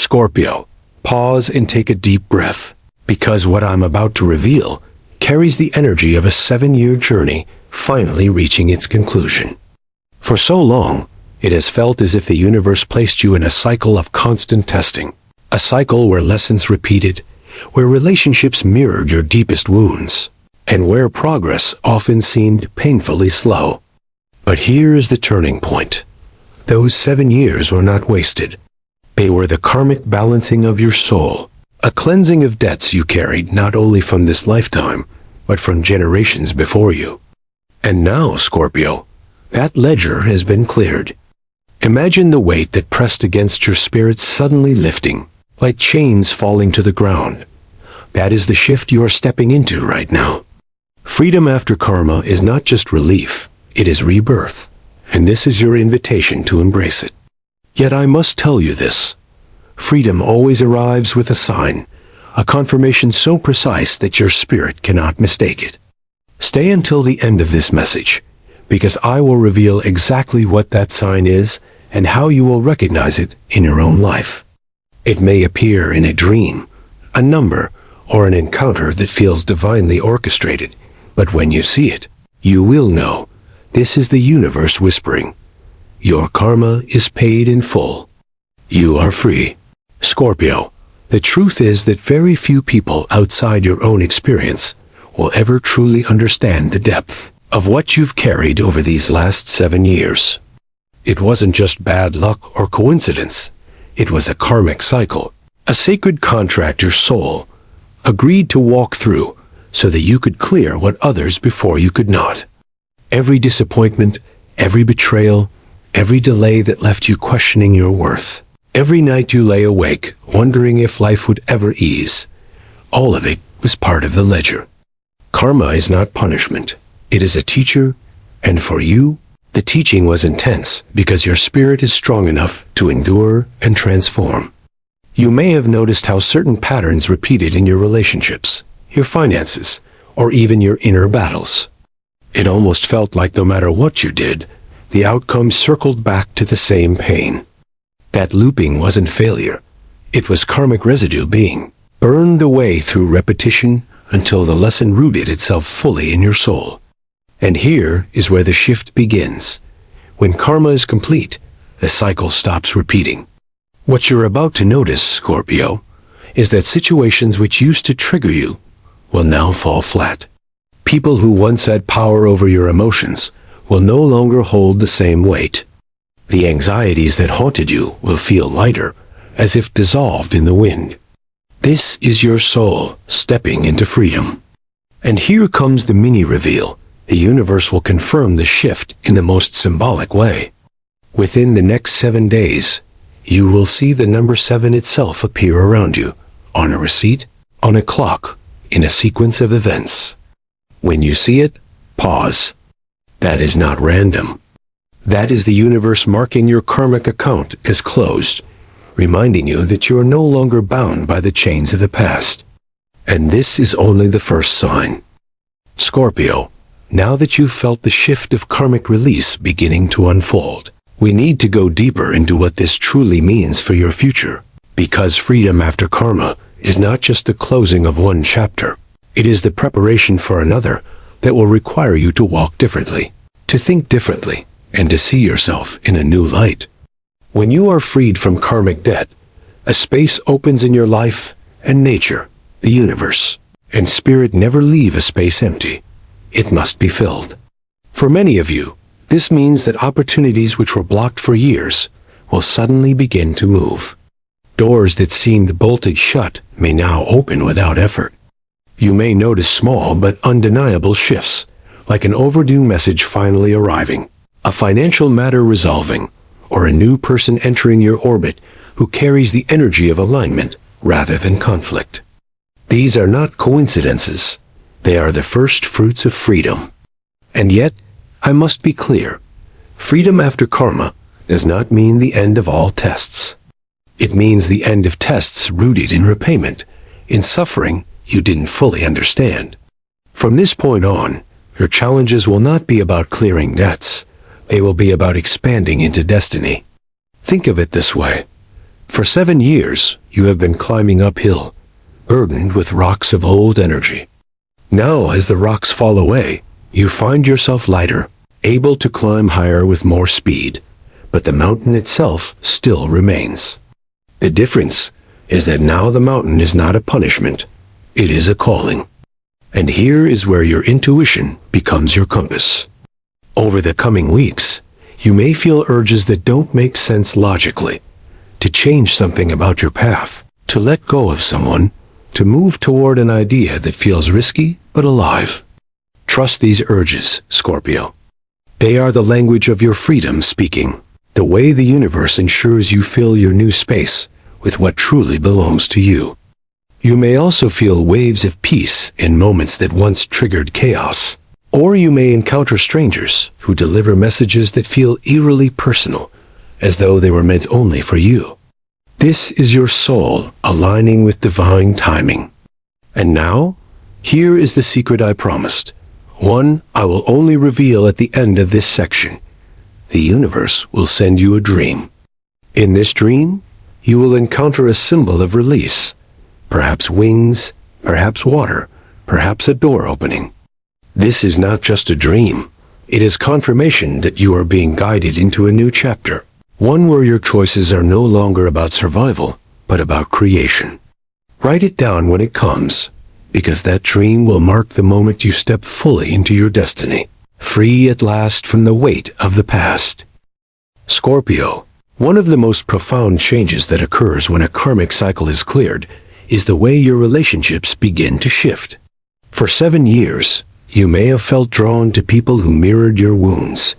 Scorpio, pause and take a deep breath, because what I'm about to reveal carries the energy of a 7-year journey finally reaching its conclusion. For so long, it has felt as if the universe placed you in a cycle of constant testing, a cycle where lessons repeated, where relationships mirrored your deepest wounds, and where progress often seemed painfully slow. But here is the turning point. Those 7 years were not wasted. They were the karmic balancing of your soul, a cleansing of debts you carried not only from this lifetime, but from generations before you. And now, Scorpio, that ledger has been cleared. Imagine the weight that pressed against your spirit suddenly lifting, like chains falling to the ground. That is the shift you are stepping into right now. Freedom after karma is not just relief, it is rebirth, and this is your invitation to embrace it. Yet I must tell you this. Freedom always arrives with a sign, a confirmation so precise that your spirit cannot mistake it. Stay until the end of this message, because I will reveal exactly what that sign is and how you will recognize it in your own life. It may appear in a dream, a number, or an encounter that feels divinely orchestrated, but when you see it, you will know this is the universe whispering. Your karma is paid in full. You are free. Scorpio, the truth is that very few people outside your own experience will ever truly understand the depth of what you've carried over these last 7 years. It wasn't just bad luck or coincidence. It was a karmic cycle, a sacred contract your soul agreed to walk through so that you could clear what others before you could not. Every disappointment, every betrayal, every delay that left you questioning your worth, every night you lay awake wondering if life would ever ease, all of it was part of the ledger. Karma is not punishment. It is a teacher, and for you, the teaching was intense because your spirit is strong enough to endure and transform. You may have noticed how certain patterns repeated in your relationships, your finances, or even your inner battles. It almost felt like no matter what you did, the outcome circled back to the same pain. That looping wasn't failure. It was karmic residue being burned away through repetition until the lesson rooted itself fully in your soul. And here is where the shift begins. When karma is complete, the cycle stops repeating. What you're about to notice, Scorpio, is that situations which used to trigger you will now fall flat. People who once had power over your emotions will no longer hold the same weight. The anxieties that haunted you will feel lighter, as if dissolved in the wind. This is your soul stepping into freedom. And here comes the mini-reveal. The universe will confirm the shift in the most symbolic way. Within the next 7 days, you will see the number 7 itself appear around you, on a receipt, on a clock, in a sequence of events. When you see it, pause. That is not random. That is the universe marking your karmic account as closed, reminding you that you are no longer bound by the chains of the past. And this is only the first sign. Scorpio, now that you've felt the shift of karmic release beginning to unfold, we need to go deeper into what this truly means for your future. Because freedom after karma is not just the closing of one chapter. It is the preparation for another that will require you to walk differently, to think differently, and to see yourself in a new light. When you are freed from karmic debt, a space opens in your life, and nature, the universe, and spirit never leave a space empty. It must be filled. For many of you, this means that opportunities which were blocked for years will suddenly begin to move. Doors that seemed bolted shut may now open without effort. You may notice small but undeniable shifts, like an overdue message finally arriving, a financial matter resolving, or a new person entering your orbit who carries the energy of alignment rather than conflict. These are not coincidences. They are the first fruits of freedom. And yet, I must be clear, freedom after karma does not mean the end of all tests. It means the end of tests rooted in repayment, in suffering you didn't fully understand. From this point on, your challenges will not be about clearing debts. They will be about expanding into destiny. Think of it this way. For 7 years, you have been climbing uphill, burdened with rocks of old energy. Now, as the rocks fall away, you find yourself lighter, able to climb higher with more speed, but the mountain itself still remains. The difference is that now the mountain is not a punishment, it is a calling. And here is where your intuition becomes your compass. Over the coming weeks, you may feel urges that don't make sense logically, to change something about your path, to let go of someone, to move toward an idea that feels risky but alive. Trust these urges, Scorpio. They are the language of your freedom speaking, the way the universe ensures you fill your new space with what truly belongs to you. You may also feel waves of peace in moments that once triggered chaos, or you may encounter strangers who deliver messages that feel eerily personal, as though they were meant only for you. This is your soul aligning with divine timing. And now, here is the secret I promised. One I will only reveal at the end of this section. The universe will send you a dream. In this dream, you will encounter a symbol of release. Perhaps wings, perhaps water, perhaps a door opening. This is not just a dream. It is confirmation that you are being guided into a new chapter. One where your choices are no longer about survival, but about creation. Write it down when it comes, because that dream will mark the moment you step fully into your destiny, free at last from the weight of the past. Scorpio, one of the most profound changes that occurs when a karmic cycle is cleared is the way your relationships begin to shift. For 7 years, you may have felt drawn to people who mirrored your wounds,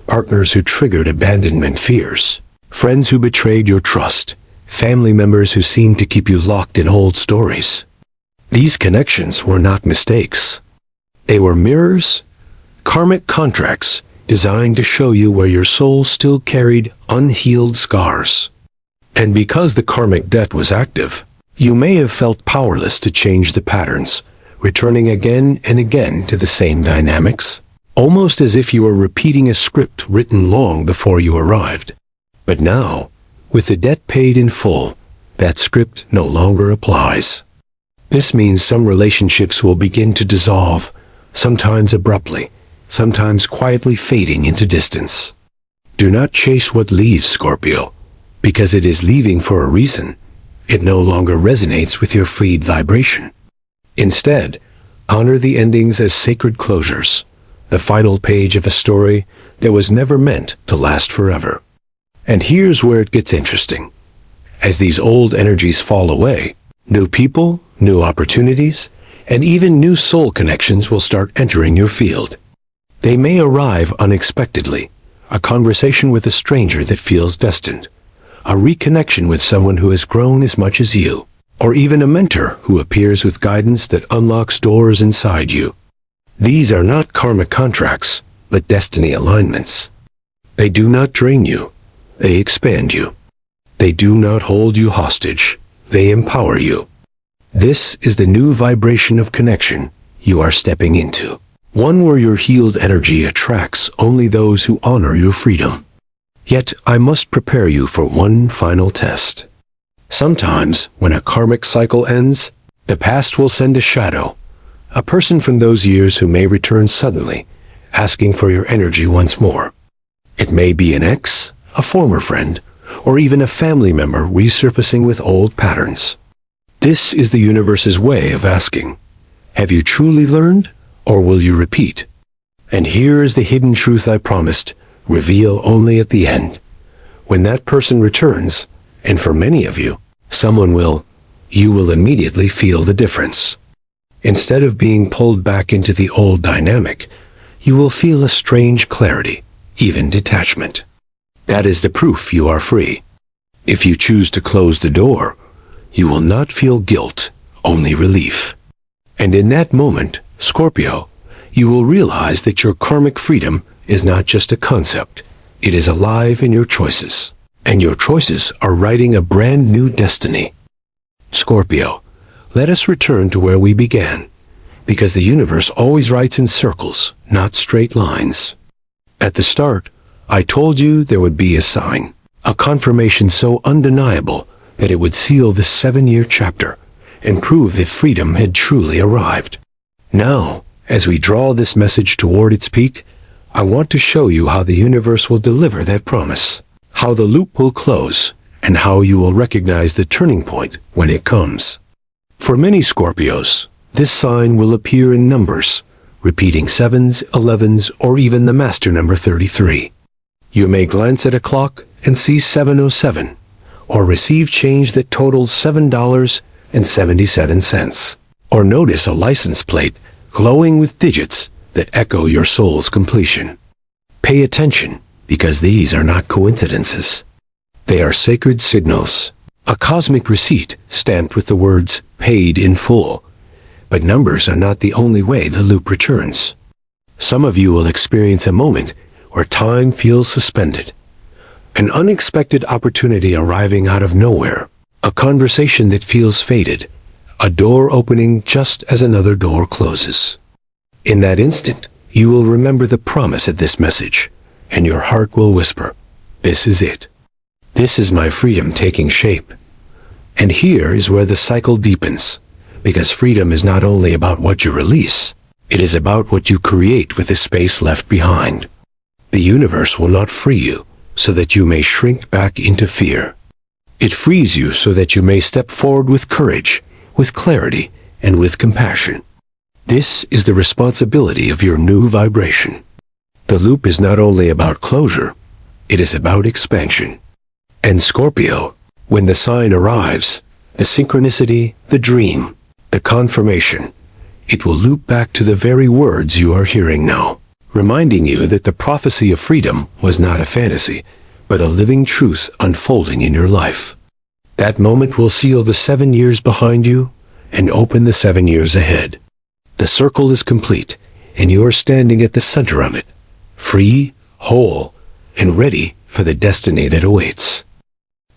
partners who triggered abandonment fears, friends who betrayed your trust, family members who seemed to keep you locked in old stories. These connections were not mistakes. They were mirrors, karmic contracts designed to show you where your soul still carried unhealed scars. And because the karmic debt was active, you may have felt powerless to change the patterns, returning again and again to the same dynamics, almost as if you were repeating a script written long before you arrived. But now, with the debt paid in full, that script no longer applies. This means some relationships will begin to dissolve, sometimes abruptly, sometimes quietly fading into distance. Do not chase what leaves, Scorpio, because it is leaving for a reason. It no longer resonates with your freed vibration. Instead, honor the endings as sacred closures, the final page of a story that was never meant to last forever. And here's where it gets interesting. As these old energies fall away, new people, new opportunities, and even new soul connections will start entering your field. They may arrive unexpectedly, a conversation with a stranger that feels destined, a reconnection with someone who has grown as much as you, or even a mentor who appears with guidance that unlocks doors inside you. These are not karmic contracts, but destiny alignments. They do not drain you, they expand you. They do not hold you hostage, they empower you. This is the new vibration of connection you are stepping into, one where your healed energy attracts only those who honor your freedom. Yet I must prepare you for one final test. Sometimes, when a karmic cycle ends, the past will send a shadow, a person from those years who may return suddenly, asking for your energy once more. It may be an ex, a former friend, or even a family member resurfacing with old patterns. This is the universe's way of asking, have you truly learned, or will you repeat? And here is the hidden truth I promised, reveal only at the end. When that person returns, and for many of you, you will immediately feel the difference. Instead of being pulled back into the old dynamic, you will feel a strange clarity, even detachment. That is the proof you are free. If you choose to close the door, you will not feel guilt, only relief. And in that moment, Scorpio, you will realize that your karmic freedom is not just a concept, it is alive in your choices. And your choices are writing a brand new destiny. Scorpio, let us return to where we began, because the universe always writes in circles, not straight lines. At the start, I told you there would be a sign, a confirmation so undeniable that it would seal this 7-year chapter and prove that freedom had truly arrived. Now, as we draw this message toward its peak, I want to show you how the universe will deliver that promise, how the loop will close, and how you will recognize the turning point when it comes. For many Scorpios, this sign will appear in numbers, repeating 7s, 11s, or even the master number 33. You may glance at a clock and see 707, or receive change that totals $7.77, or notice a license plate glowing with digits that echo your soul's completion. Pay attention, because these are not coincidences. They are sacred signals, a cosmic receipt stamped with the words "paid in full." But numbers are not the only way the loop returns. Some of you will experience a moment where time feels suspended, an unexpected opportunity arriving out of nowhere, a conversation that feels fated, a door opening just as another door closes. In that instant, you will remember the promise of this message, and your heart will whisper, "This is it. This is my freedom taking shape." And here is where the cycle deepens, because freedom is not only about what you release, it is about what you create with the space left behind. The universe will not free you so that you may shrink back into fear. It frees you so that you may step forward with courage, with clarity, and with compassion. This is the responsibility of your new vibration. The loop is not only about closure, it is about expansion. And Scorpio, when the sign arrives, the synchronicity, the dream, the confirmation, it will loop back to the very words you are hearing now, reminding you that the prophecy of freedom was not a fantasy, but a living truth unfolding in your life. That moment will seal the 7 years behind you and open the 7 years ahead. The circle is complete, and you are standing at the center of it, free, whole, and ready for the destiny that awaits.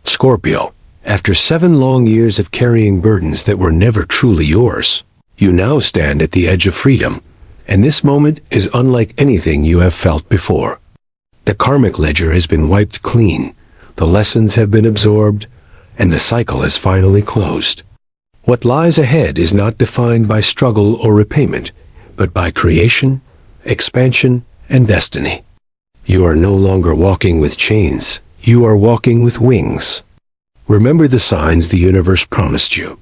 Scorpio, after 7 long years of carrying burdens that were never truly yours, you now stand at the edge of freedom, and this moment is unlike anything you have felt before. The karmic ledger has been wiped clean, the lessons have been absorbed, and the cycle has finally closed. What lies ahead is not defined by struggle or repayment, but by creation, expansion, and destiny. You are no longer walking with chains, you are walking with wings. Remember the signs the universe promised you.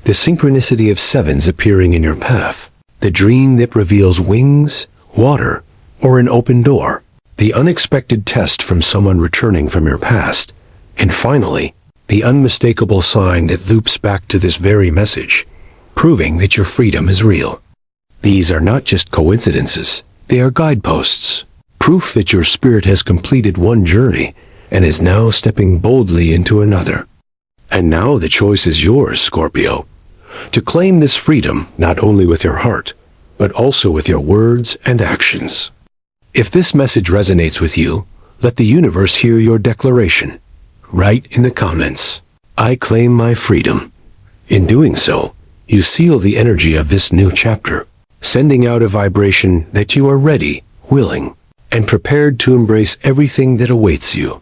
The synchronicity of 7s appearing in your path, the dream that reveals wings, water, or an open door, the unexpected test from someone returning from your past, and finally, the unmistakable sign that loops back to this very message, proving that your freedom is real. These are not just coincidences, they are guideposts, proof that your spirit has completed one journey and is now stepping boldly into another. And now the choice is yours, Scorpio, to claim this freedom not only with your heart, but also with your words and actions. If this message resonates with you, let the universe hear your declaration. Write in the comments, "I claim my freedom." In doing so, you seal the energy of this new chapter, sending out a vibration that you are ready, willing, and prepared to embrace everything that awaits you.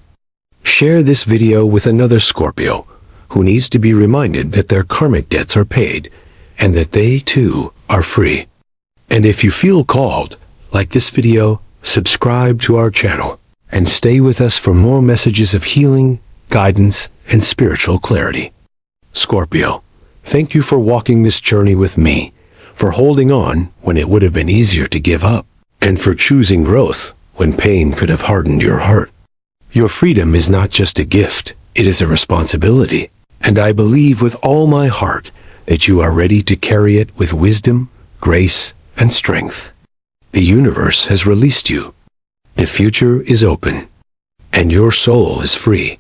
Share this video with another Scorpio who needs to be reminded that their karmic debts are paid and that they too are free. And if you feel called, like this video, subscribe to our channel and stay with us for more messages of healing, guidance, and spiritual clarity. Scorpio, thank you for walking this journey with me, for holding on when it would have been easier to give up, and for choosing growth when pain could have hardened your heart. Your freedom is not just a gift, it is a responsibility, and I believe with all my heart that you are ready to carry it with wisdom, grace, and strength. The universe has released you. The future is open, and your soul is free.